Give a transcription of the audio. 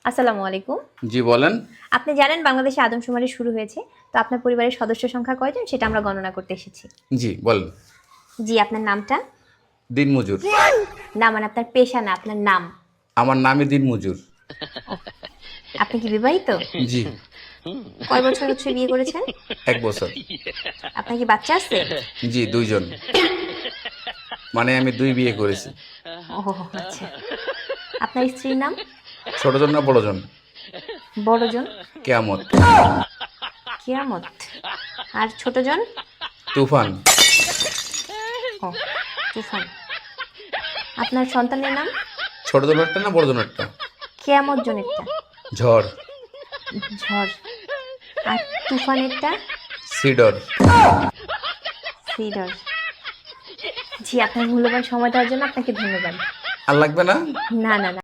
আসসালামু আলাইকুম। জি বলেন। আপনি জানেন বাংলাদেশে আদমশুমারি শুরু হয়েছে। তো আপনার পরিবারের সদস্য সংখ্যা কয়জন সেটা আমরা গণনা করতে এসেছি। জি বলেন। জি, আপনার নামটা? দিনমজুর। না মানে আপনার পেশা না, আপনার নাম। আমার নামই দিনমজুর। আপনি কি বিবাহিত? জি। কয় বছর হচ্ছে বিয়ে করেছেন? 1 বছর। আপনার কি বাচ্চা আছে? জি 2 জন। মানে আমি 2 বিয়ে করেছি। ও আচ্ছা। আপনার স্ত্রীর নাম? ছোট জন না বড় জন? বড়জন? কেয়ামত। কিয়ামত। আর ছোটজন? তুফান। ও তুফান। আপনার সন্তানের নাম? ছোট জনেরটা না বড় জনেরটা? কিয়ামত জনেরটা? ঝড়। ঝড়। আর তুফানেরটা? সিডর। সিডর। জি, আপনার মূল্যবান সময় দেওয়ার জন্য আপনাকে ধন্যবাদ। আর লাগবে না? না না না